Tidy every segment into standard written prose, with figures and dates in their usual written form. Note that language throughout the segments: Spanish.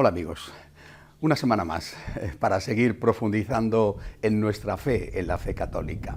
Hola amigos, una semana más para seguir profundizando en nuestra fe, en la fe católica.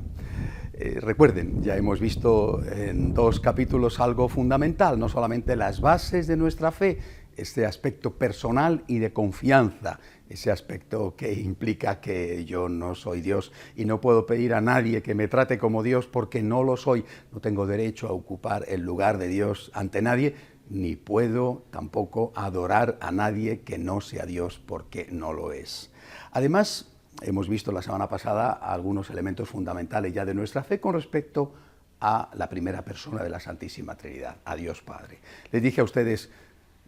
Recuerden, ya hemos visto en 2 capítulos algo fundamental, no solamente las bases de nuestra fe, este aspecto personal y de confianza, ese aspecto que implica que yo no soy Dios y no puedo pedir a nadie que me trate como Dios porque no lo soy, no tengo derecho a ocupar el lugar de Dios ante nadie, ni puedo tampoco adorar a nadie que no sea Dios porque no lo es. Además, hemos visto la semana pasada algunos elementos fundamentales ya de nuestra fe con respecto a la primera persona de la Santísima Trinidad, a Dios Padre. Les dije a ustedes,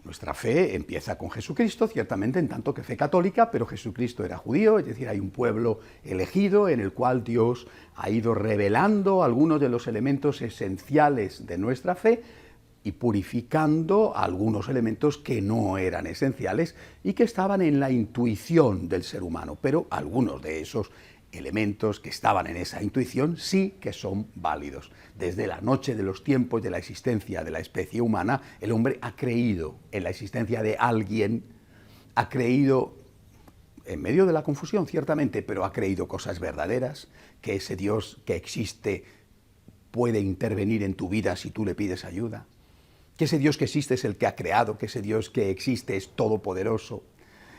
nuestra fe empieza con Jesucristo, ciertamente en tanto que fe católica, pero Jesucristo era judío, es decir, hay un pueblo elegido en el cual Dios ha ido revelando algunos de los elementos esenciales de nuestra fe, y purificando algunos elementos que no eran esenciales y que estaban en la intuición del ser humano, pero algunos de esos elementos que estaban en esa intuición sí que son válidos. Desde la noche de los tiempos de la existencia de la especie humana, el hombre ha creído en la existencia de alguien, ha creído en medio de la confusión, ciertamente, pero ha creído cosas verdaderas, que ese Dios que existe puede intervenir en tu vida si tú le pides ayuda, que ese Dios que existe es el que ha creado, que ese Dios que existe es todopoderoso.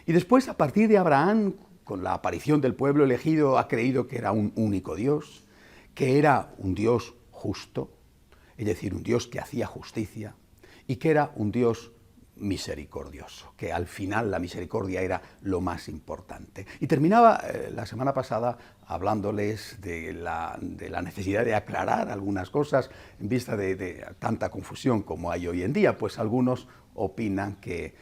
Y después, a partir de Abraham, con la aparición del pueblo elegido, ha creído que era un único Dios, que era un Dios justo, es decir, un Dios que hacía justicia, y que era un Dios misericordioso, que al final la misericordia era lo más importante. Y terminaba la semana pasada hablándoles de la necesidad de aclarar algunas cosas en vista de tanta confusión como hay hoy en día, pues algunos opinan que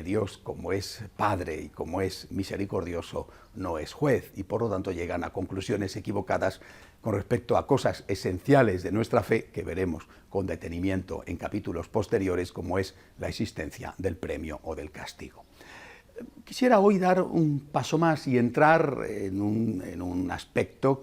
Dios, como es Padre y como es misericordioso, no es juez, y por lo tanto llegan a conclusiones equivocadas con respecto a cosas esenciales de nuestra fe que veremos con detenimiento en capítulos posteriores, como es la existencia del premio o del castigo. Quisiera hoy dar un paso más y entrar en un aspecto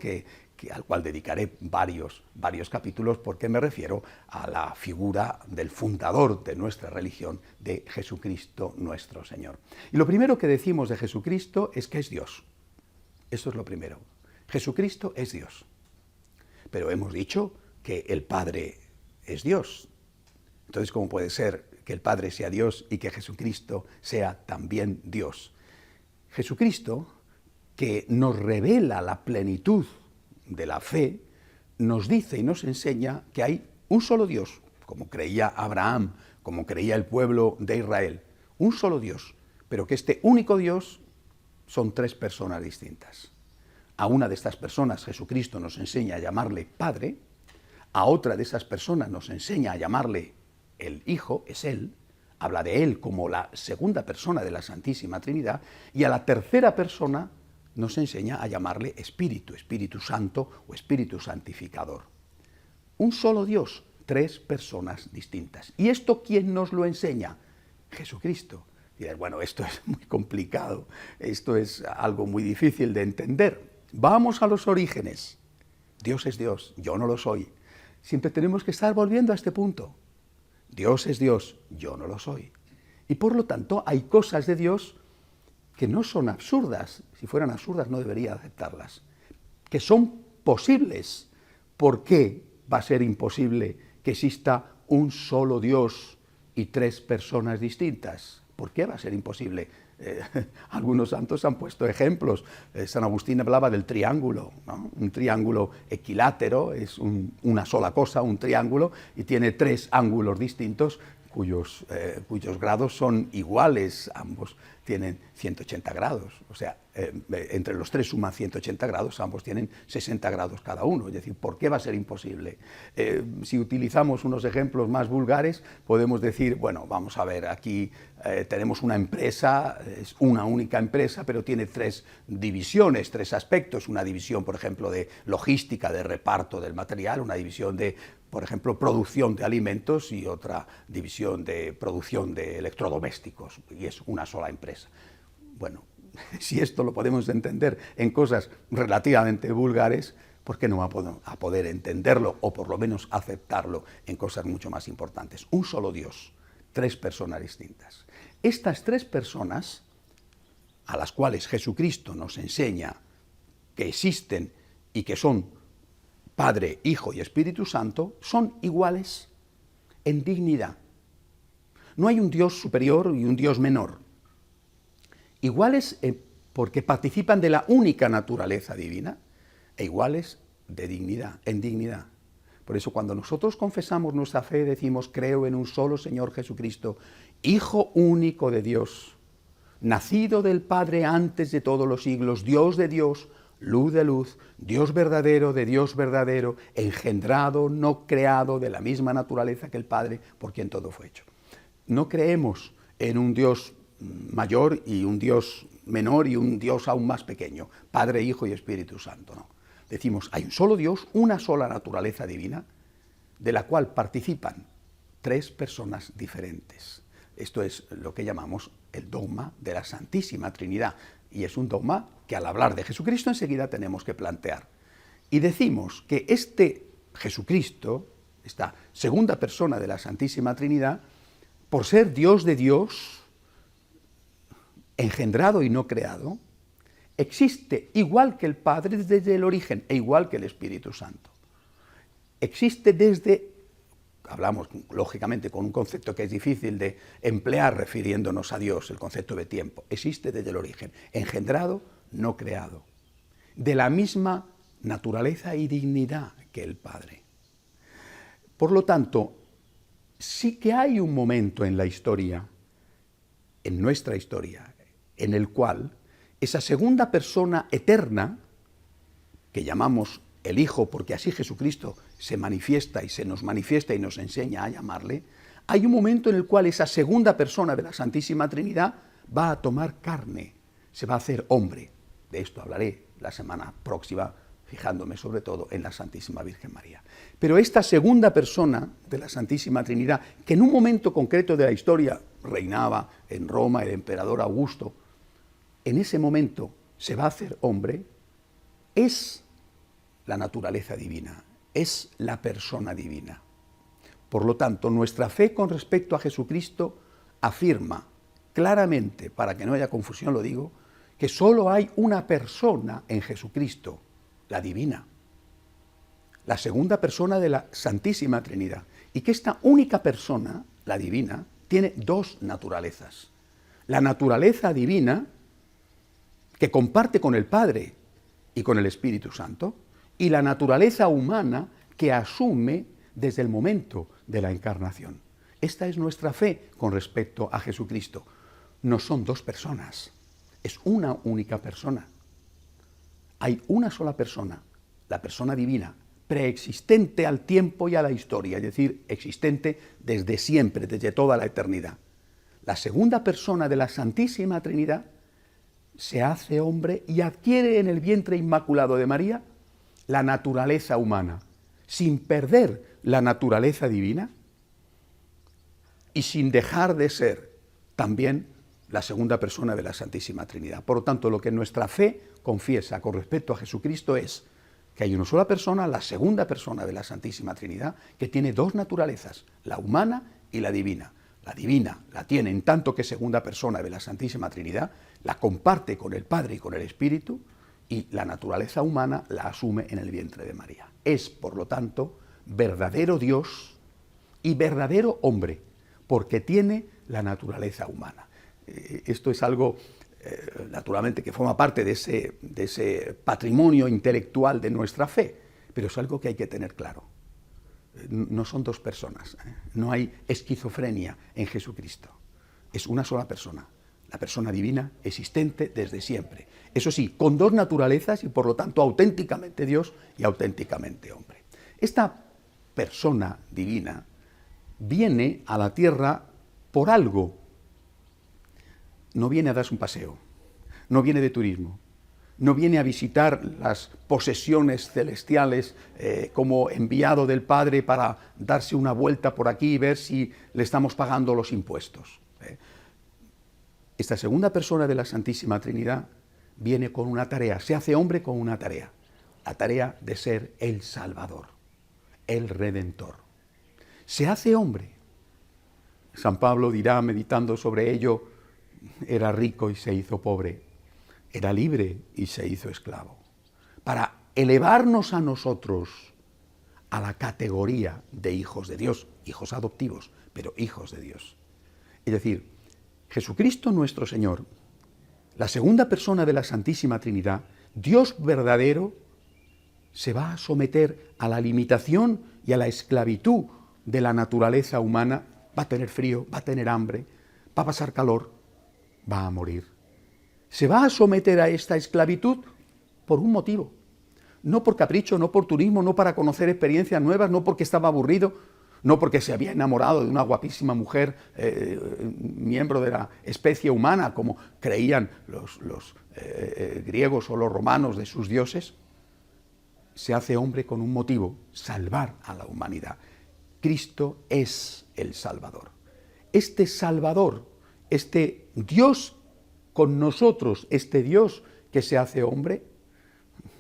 al cual dedicaré varios capítulos, porque me refiero a la figura del fundador de nuestra religión, de Jesucristo nuestro Señor. Y lo primero que decimos de Jesucristo es que es Dios. Eso es lo primero. Jesucristo es Dios. Pero hemos dicho que el Padre es Dios. Entonces, ¿cómo puede ser que el Padre sea Dios y que Jesucristo sea también Dios? Jesucristo, que nos revela la plenitud de la fe, nos dice y nos enseña que hay un solo Dios, como creía Abraham, como creía el pueblo de Israel, un solo Dios, pero que este único Dios son 3 personas distintas. A una de estas personas Jesucristo nos enseña a llamarle Padre, a otra de esas personas nos enseña a llamarle el Hijo, es Él, habla de Él como la segunda persona de la Santísima Trinidad, y a la tercera persona nos enseña a llamarle Espíritu, Espíritu Santo o Espíritu Santificador. Un solo Dios, 3 personas distintas. ¿Y esto quién nos lo enseña? Jesucristo. Y dirás, bueno, esto es muy complicado, esto es algo muy difícil de entender. Vamos a los orígenes. Dios es Dios, yo no lo soy. Siempre tenemos que estar volviendo a este punto. Dios es Dios, yo no lo soy. Y por lo tanto hay cosas de Dios que no son absurdas. Si fueran absurdas no debería aceptarlas. Que son posibles. ¿Por qué va a ser imposible que exista un solo Dios y 3 personas distintas? ¿Por qué va a ser imposible? Algunos santos han puesto ejemplos. San Agustín hablaba del triángulo, ¿no? Un triángulo equilátero es una sola cosa, un triángulo, y tiene 3 ángulos distintos cuyos grados son iguales, ambos tienen 180 grados, o sea, entre los 3 suman 180 grados, ambos tienen 60 grados cada uno, es decir, ¿por qué va a ser imposible? Si utilizamos unos ejemplos más vulgares, podemos decir, bueno, vamos a ver, aquí tenemos una empresa, es una única empresa, pero tiene 3 divisiones, 3 aspectos, una división, por ejemplo, de logística, de reparto del material, una división de, por ejemplo, producción de alimentos y otra división de producción de electrodomésticos, y es una sola empresa. Bueno, si esto lo podemos entender en cosas relativamente vulgares, ¿por qué no vamos a poder entenderlo o por lo menos aceptarlo en cosas mucho más importantes? Un solo Dios, 3 personas distintas. Estas tres personas, a las cuales Jesucristo nos enseña que existen y que son Padre, Hijo y Espíritu Santo, son iguales en dignidad. No hay un Dios superior y un Dios menor. Iguales porque participan de la única naturaleza divina e iguales de dignidad, en dignidad. Por eso cuando nosotros confesamos nuestra fe decimos creo en un solo Señor Jesucristo, Hijo único de Dios, nacido del Padre antes de todos los siglos, Dios de Dios, luz de luz, Dios verdadero de Dios verdadero, engendrado, no creado, de la misma naturaleza que el Padre, por quien todo fue hecho. No creemos en un Dios mayor y un Dios menor y un Dios aún más pequeño, Padre, Hijo y Espíritu Santo, no. Decimos, hay un solo Dios, una sola naturaleza divina, de la cual participan tres personas diferentes. Esto es lo que llamamos el dogma de la Santísima Trinidad, y es un dogma que al hablar de Jesucristo enseguida tenemos que plantear. Y decimos que este Jesucristo, esta segunda persona de la Santísima Trinidad, por ser Dios de Dios, engendrado y no creado, existe igual que el Padre desde el origen e igual que el Espíritu Santo. Existe desde, hablamos lógicamente con un concepto que es difícil de emplear refiriéndonos a Dios, el concepto de tiempo, existe desde el origen, engendrado, no creado, de la misma naturaleza y dignidad que el Padre. Por lo tanto, sí que hay un momento en la historia, en nuestra historia, en el cual esa segunda persona eterna, que llamamos el Hijo, porque así Jesucristo se manifiesta y nos enseña a llamarle, hay un momento en el cual esa segunda persona de la Santísima Trinidad va a tomar carne, se va a hacer hombre. De esto hablaré la semana próxima, fijándome sobre todo en la Santísima Virgen María. Pero esta segunda persona de la Santísima Trinidad, que en un momento concreto de la historia reinaba en Roma el emperador Augusto, en ese momento se va a hacer hombre, es la naturaleza divina, es la persona divina. Por lo tanto, nuestra fe con respecto a Jesucristo afirma claramente, para que no haya confusión lo digo, que solo hay una persona en Jesucristo, la divina, la segunda persona de la Santísima Trinidad, y que esta única persona, la divina, tiene dos naturalezas. La naturaleza divina, que comparte con el Padre y con el Espíritu Santo, y la naturaleza humana que asume desde el momento de la encarnación. Esta es nuestra fe con respecto a Jesucristo. No son dos personas, es una única persona. Hay una sola persona, la persona divina, preexistente al tiempo y a la historia, es decir, existente desde siempre, desde toda la eternidad. La segunda persona de la Santísima Trinidad se hace hombre y adquiere en el vientre inmaculado de María la naturaleza humana, sin perder la naturaleza divina y sin dejar de ser también la segunda persona de la Santísima Trinidad. Por lo tanto, lo que nuestra fe confiesa con respecto a Jesucristo es que hay una sola persona, la segunda persona de la Santísima Trinidad, que tiene dos naturalezas, la humana y la divina. La divina la tiene en tanto que segunda persona de la Santísima Trinidad, la comparte con el Padre y con el Espíritu, y la naturaleza humana la asume en el vientre de María. Es, por lo tanto, verdadero Dios y verdadero hombre, porque tiene la naturaleza humana. Esto es algo, naturalmente, que forma parte de ese patrimonio intelectual de nuestra fe, pero es algo que hay que tener claro. No son dos personas, no hay esquizofrenia en Jesucristo. Es una sola persona, la persona divina existente desde siempre. Eso sí, con dos naturalezas y por lo tanto auténticamente Dios y auténticamente hombre. Esta persona divina viene a la tierra por algo. No viene a darse un paseo, no viene de turismo, no viene a visitar las posesiones celestiales como enviado del Padre para darse una vuelta por aquí y ver si le estamos pagando los impuestos. Esta segunda persona de la Santísima Trinidad viene con una tarea, se hace hombre con una tarea, la tarea de ser el Salvador, el Redentor. Se hace hombre. San Pablo dirá, meditando sobre ello, era rico y se hizo pobre, era libre y se hizo esclavo, para elevarnos a nosotros a la categoría de hijos de Dios, hijos adoptivos, pero hijos de Dios. Es decir, Jesucristo nuestro Señor, la segunda persona de la Santísima Trinidad, Dios verdadero, se va a someter a la limitación y a la esclavitud de la naturaleza humana. Va a tener frío, va a tener hambre, va a pasar calor, va a morir. Se va a someter a esta esclavitud por un motivo. No por capricho, no por turismo, no para conocer experiencias nuevas, no porque estaba aburrido, no porque se había enamorado de una guapísima mujer, miembro de la especie humana, como creían los griegos o los romanos de sus dioses. Se hace hombre con un motivo: salvar a la humanidad. Cristo es el Salvador. Este Salvador, este Dios con nosotros, este Dios que se hace hombre,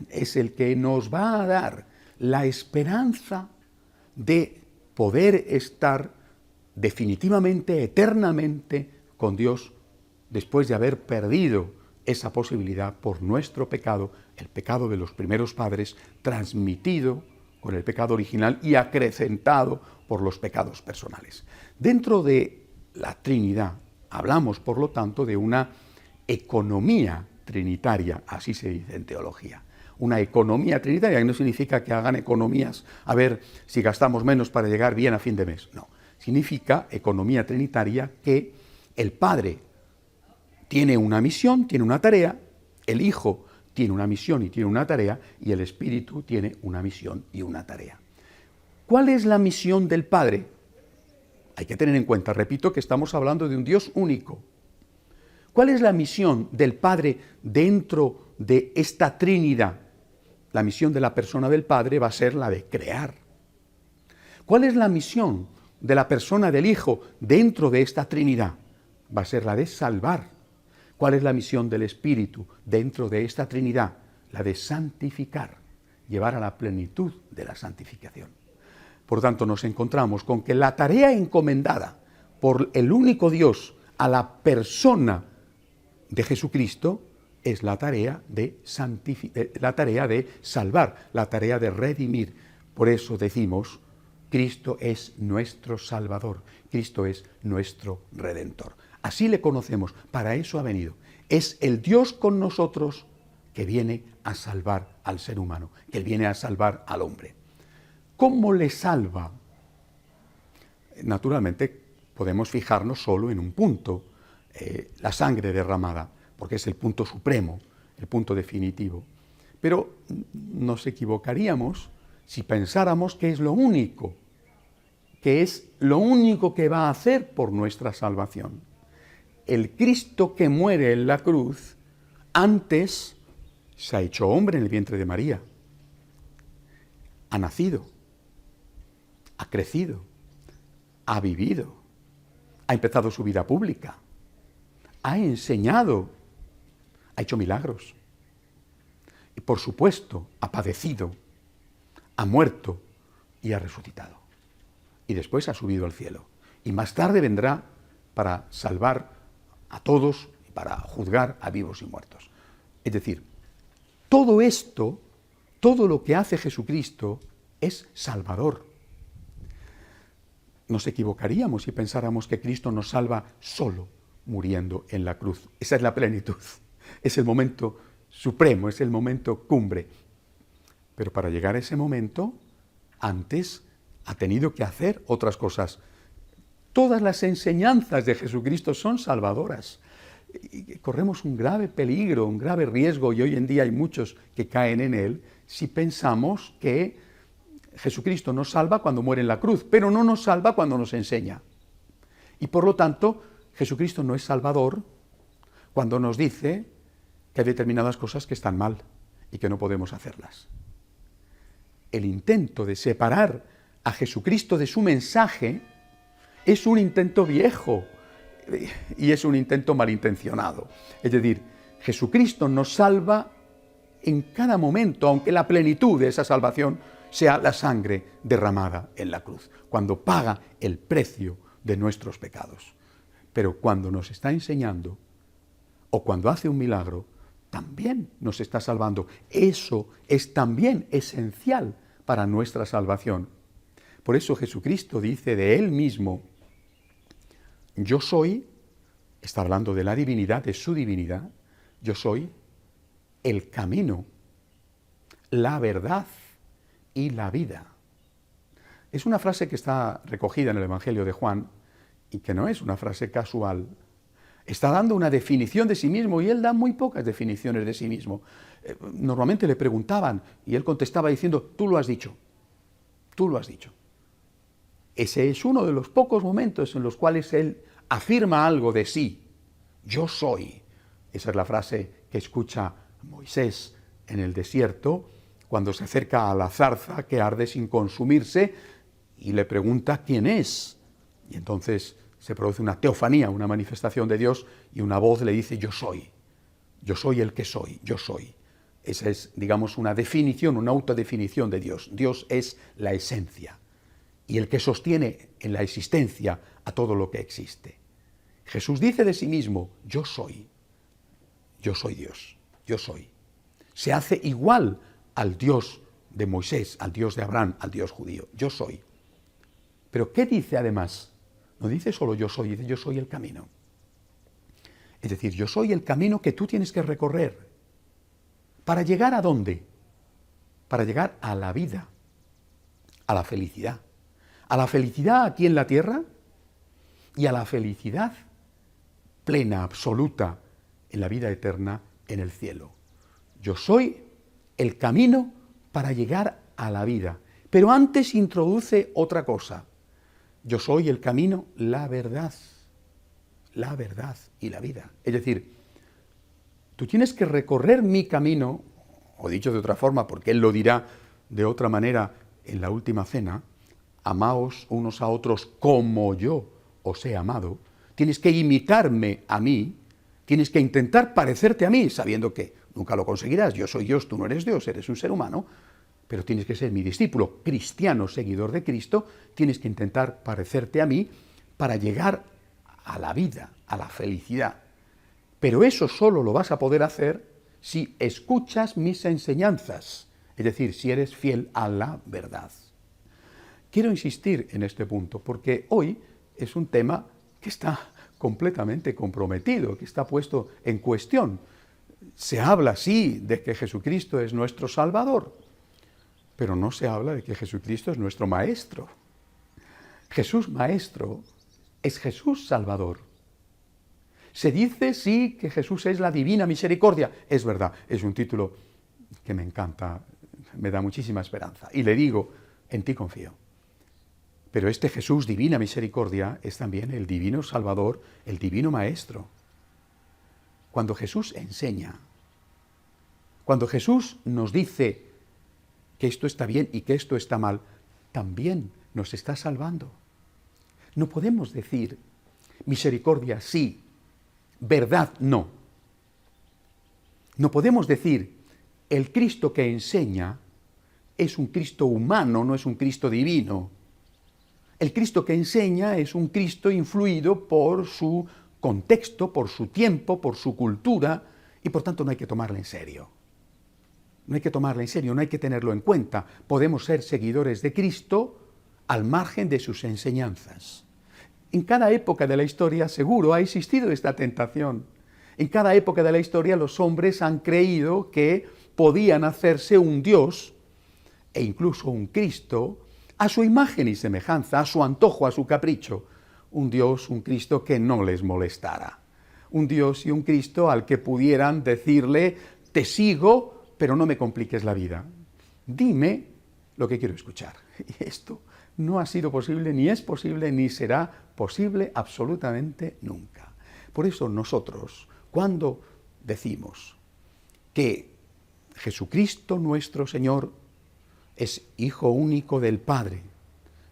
es el que nos va a dar la esperanza de poder estar definitivamente, eternamente con Dios, después de haber perdido esa posibilidad por nuestro pecado, el pecado de los primeros padres, transmitido con el pecado original y acrecentado por los pecados personales. Dentro de la Trinidad hablamos, por lo tanto, de una economía trinitaria, así se dice en teología. Una economía trinitaria, que no significa que hagan economías a ver si gastamos menos para llegar bien a fin de mes. No, significa economía trinitaria que el Padre tiene una misión, tiene una tarea, el Hijo tiene una misión y tiene una tarea, y el Espíritu tiene una misión y una tarea. ¿Cuál es la misión del Padre? Hay que tener en cuenta, repito, que estamos hablando de un Dios único. ¿Cuál es la misión del Padre dentro de esta Trinidad? La misión de la persona del Padre va a ser la de crear. ¿Cuál es la misión de la persona del Hijo dentro de esta Trinidad? Va a ser la de salvar. ¿Cuál es la misión del Espíritu dentro de esta Trinidad? La de santificar, llevar a la plenitud de la santificación. Por tanto, nos encontramos con que la tarea encomendada por el único Dios a la persona de Jesucristo es la tarea de salvar, la tarea de redimir. Por eso decimos, Cristo es nuestro Salvador, Cristo es nuestro Redentor. Así le conocemos, para eso ha venido. Es el Dios con nosotros que viene a salvar al ser humano, que viene a salvar al hombre. ¿Cómo le salva? Naturalmente podemos fijarnos solo en un punto, la sangre derramada, porque es el punto supremo, el punto definitivo. Pero nos equivocaríamos si pensáramos que es lo único que va a hacer por nuestra salvación. El Cristo que muere en la cruz, antes se ha hecho hombre en el vientre de María, ha nacido, ha crecido, ha vivido, ha empezado su vida pública, ha enseñado, ha hecho milagros y, por supuesto, ha padecido, ha muerto y ha resucitado. Y después ha subido al cielo. Y más tarde vendrá para salvar a todos y para juzgar a vivos y muertos. Es decir, todo esto, todo lo que hace Jesucristo es salvador. Nos equivocaríamos si pensáramos que Cristo nos salva solo muriendo en la cruz. Esa es la plenitud, es el momento supremo, es el momento cumbre. Pero para llegar a ese momento, antes ha tenido que hacer otras cosas. Todas las enseñanzas de Jesucristo son salvadoras. Y corremos un grave peligro, un grave riesgo, y hoy en día hay muchos que caen en él, si pensamos que Jesucristo nos salva cuando muere en la cruz, pero no nos salva cuando nos enseña. Y por lo tanto, Jesucristo no es salvador cuando nos dice que hay determinadas cosas que están mal y que no podemos hacerlas. El intento de separar a Jesucristo de su mensaje es un intento viejo y es un intento malintencionado. Es decir, Jesucristo nos salva en cada momento, aunque la plenitud de esa salvación sea la sangre derramada en la cruz, cuando paga el precio de nuestros pecados. Pero cuando nos está enseñando, o cuando hace un milagro, también nos está salvando. Eso es también esencial para nuestra salvación. Por eso Jesucristo dice de Él mismo, yo soy, está hablando de la divinidad, de su divinidad, yo soy el camino, la verdad y la vida. Es una frase que está recogida en el Evangelio de Juan y que no es una frase casual. Está dando una definición de sí mismo y él da muy pocas definiciones de sí mismo. Normalmente le preguntaban y él contestaba diciendo, tú lo has dicho, tú lo has dicho. Ese es uno de los pocos momentos en los cuales él afirma algo de sí. Yo soy. Esa es la frase que escucha Moisés en el desierto cuando se acerca a la zarza que arde sin consumirse y le pregunta quién es. Y entonces se produce una teofanía, una manifestación de Dios y una voz le dice yo soy el que soy, yo soy. Esa es, digamos, una definición, una autodefinición de Dios. Dios es la esencia y el que sostiene en la existencia a todo lo que existe. Jesús dice de sí mismo, yo soy Dios, yo soy. Se hace igual al Dios de Moisés, al Dios de Abraham, al Dios judío, yo soy. Pero ¿qué dice además? No dice solo yo soy, dice yo soy el camino. Es decir, yo soy el camino que tú tienes que recorrer. ¿Para llegar a dónde? Para llegar a la vida, a la felicidad. A la felicidad aquí en la tierra y a la felicidad plena, absoluta, en la vida eterna en el cielo. Yo soy el camino para llegar a la vida. Pero antes introduce otra cosa. Yo soy el camino, la verdad y la vida. Es decir, tú tienes que recorrer mi camino, o dicho de otra forma, porque Él lo dirá de otra manera en la última cena, amaos unos a otros como yo os he amado. Tienes que imitarme a mí, tienes que intentar parecerte a mí, sabiendo que nunca lo conseguirás. Yo soy Dios, tú no eres Dios, eres un ser humano, pero tienes que ser mi discípulo, cristiano, seguidor de Cristo, tienes que intentar parecerte a mí para llegar a la vida, a la felicidad. Pero eso solo lo vas a poder hacer si escuchas mis enseñanzas, es decir, si eres fiel a la verdad. Quiero insistir en este punto porque hoy es un tema que está completamente comprometido, que está puesto en cuestión. Se habla, sí, de que Jesucristo es nuestro Salvador, pero no se habla de que Jesucristo es nuestro Maestro. Jesús Maestro es Jesús Salvador. Se dice, sí, que Jesús es la divina misericordia. Es verdad, es un título que me encanta, me da muchísima esperanza. Y le digo, en ti confío. Pero este Jesús, divina misericordia, es también el divino Salvador, el divino Maestro. Cuando Jesús enseña, cuando Jesús nos dice que esto está bien y que esto está mal, también nos está salvando. No podemos decir misericordia sí, verdad no. No podemos decir el Cristo que enseña es un Cristo humano, no es un Cristo divino. El Cristo que enseña es un Cristo influido por su contexto, por su tiempo, por su cultura, y por tanto no hay que tomarle en serio. No hay que tomarle en serio, no hay que tenerlo en cuenta. Podemos ser seguidores de Cristo al margen de sus enseñanzas. En cada época de la historia seguro ha existido esta tentación. En cada época de la historia los hombres han creído que podían hacerse un Dios e incluso un Cristo a su imagen y semejanza, a su antojo, a su capricho. Un Dios, un Cristo que no les molestara. Un Dios y un Cristo al que pudieran decirle, te sigo, pero no me compliques la vida. Dime lo que quiero escuchar. Y esto no ha sido posible, ni es posible, ni será posible absolutamente nunca. Por eso nosotros, cuando decimos que Jesucristo nuestro Señor es Hijo único del Padre,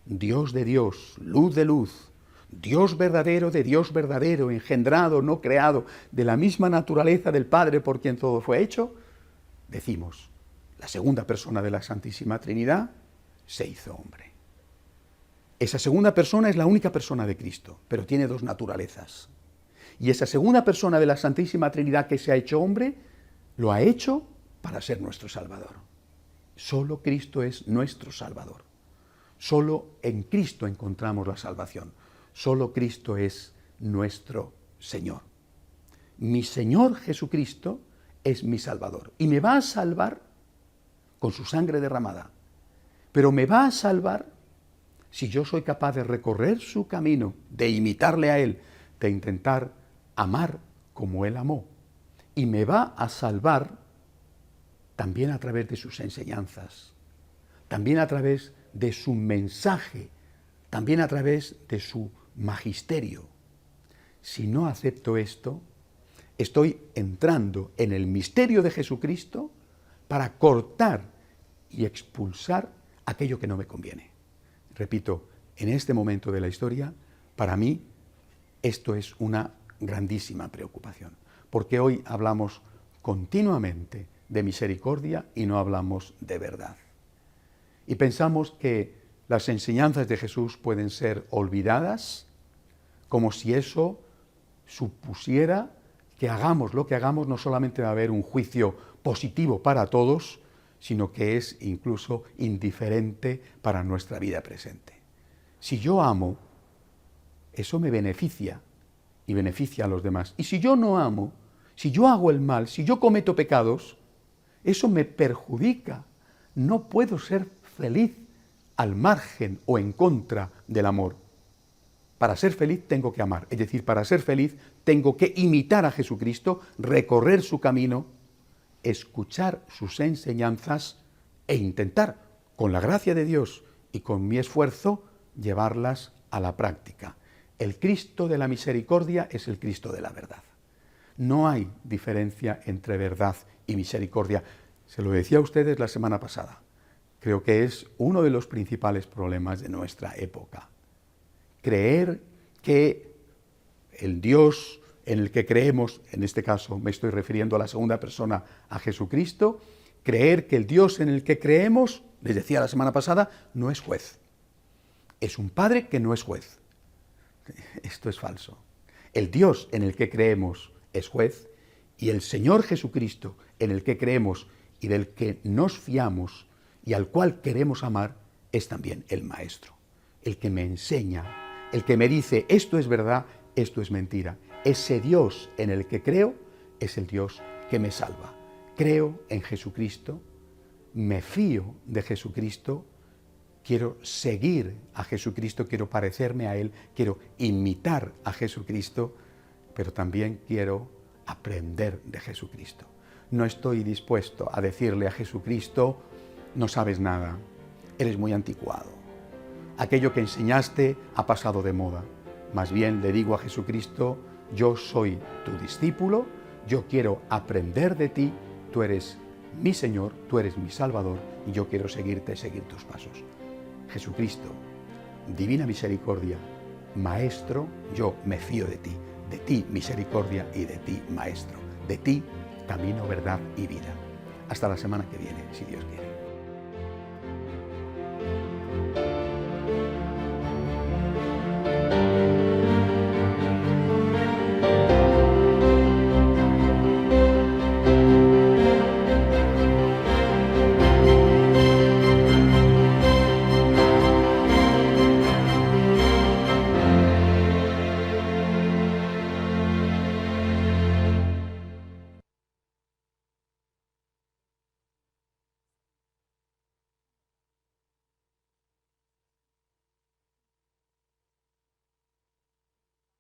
Dios de Dios, luz de luz, Dios verdadero de Dios verdadero, engendrado, no creado, de la misma naturaleza del Padre por quien todo fue hecho, decimos, la segunda persona de la Santísima Trinidad se hizo hombre. Esa segunda persona es la única persona de Cristo, pero tiene dos naturalezas. Y esa segunda persona de la Santísima Trinidad que se ha hecho hombre, lo ha hecho para ser nuestro Salvador. Solo Cristo es nuestro Salvador. Solo en Cristo encontramos la salvación. Solo Cristo es nuestro Señor. Mi Señor Jesucristo es mi Salvador. Y me va a salvar con su sangre derramada. Pero me va a salvar si yo soy capaz de recorrer su camino, de imitarle a Él, de intentar amar como Él amó. Y me va a salvar también a través de sus enseñanzas, también a través de su mensaje, también a través de su magisterio. Si no acepto esto, estoy entrando en el misterio de Jesucristo para cortar y expulsar aquello que no me conviene. Repito, en este momento de la historia, para mí, esto es una grandísima preocupación, porque hoy hablamos continuamente de misericordia y no hablamos de verdad. Y pensamos que las enseñanzas de Jesús pueden ser olvidadas, como si eso supusiera que hagamos lo que hagamos, no solamente va a haber un juicio positivo para todos, sino que es incluso indiferente para nuestra vida presente. Si yo amo, eso me beneficia y beneficia a los demás. Y si yo no amo, si yo hago el mal, si yo cometo pecados, eso me perjudica. No puedo ser feliz al margen o en contra del amor. Para ser feliz tengo que amar, es decir, para ser feliz tengo que imitar a Jesucristo, recorrer su camino, escuchar sus enseñanzas e intentar, con la gracia de Dios y con mi esfuerzo, llevarlas a la práctica. El Cristo de la misericordia es el Cristo de la verdad. No hay diferencia entre verdad y misericordia. Se lo decía a ustedes la semana pasada. Creo que es uno de los principales problemas de nuestra época. Creer que el Dios en el que creemos, en este caso me estoy refiriendo a la segunda persona, a Jesucristo, creer que el Dios en el que creemos, les decía la semana pasada, no es juez. Es un padre que no es juez. Esto es falso. El Dios en el que creemos es juez y el Señor Jesucristo en el que creemos y del que nos fiamos y al cual queremos amar es también el Maestro, el que me enseña, el que me dice esto es verdad, esto es mentira. Ese Dios en el que creo es el Dios que me salva. Creo en Jesucristo, me fío de Jesucristo, quiero seguir a Jesucristo, quiero parecerme a Él, quiero imitar a Jesucristo, pero también quiero aprender de Jesucristo. No estoy dispuesto a decirle a Jesucristo, no sabes nada, eres muy anticuado. Aquello que enseñaste ha pasado de moda. Más bien le digo a Jesucristo, yo soy tu discípulo, yo quiero aprender de ti, tú eres mi Señor, tú eres mi Salvador y yo quiero seguirte, seguir tus pasos. Jesucristo, divina misericordia, Maestro, yo me fío de ti misericordia y de ti Maestro, de ti camino, verdad y vida. Hasta la semana que viene, si Dios quiere.